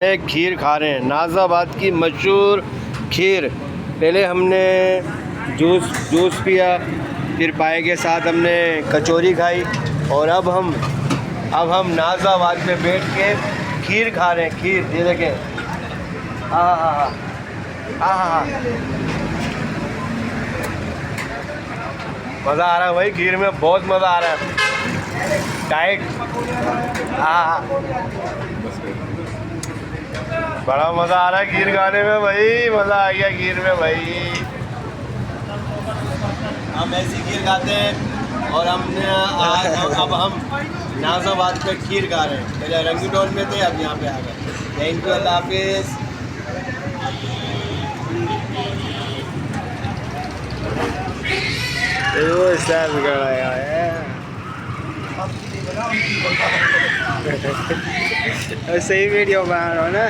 खीर खा रहे हैं, नाज़ाबाद की मशहूर खीर। पहले हमने जूस पिया, फिर पाए के साथ हमने कचौरी खाई और अब हम नाज़ाबाद में बैठ के खीर खा रहे हैं। खीर ये देखें, हाँ हाँ हाँ हाँ हाँ हाँ, मज़ा आ रहा है भाई, खीर में बहुत मज़ा आ रहा है। टाइट, हाँ, बड़ा मज़ा आ रहा है खीर खाने में भाई, मज़ा आ गया खीर में भाई। हम ऐसी खीर खाते हैं और हमने अब हम नाज़ाबाद पे खीर खा रहे हैं। पहले ringtone में थे, अब यहाँ पे आ गए। थैंक यू, अल्लाह हाफिज़। सही वीडियो बना रहा हो ना।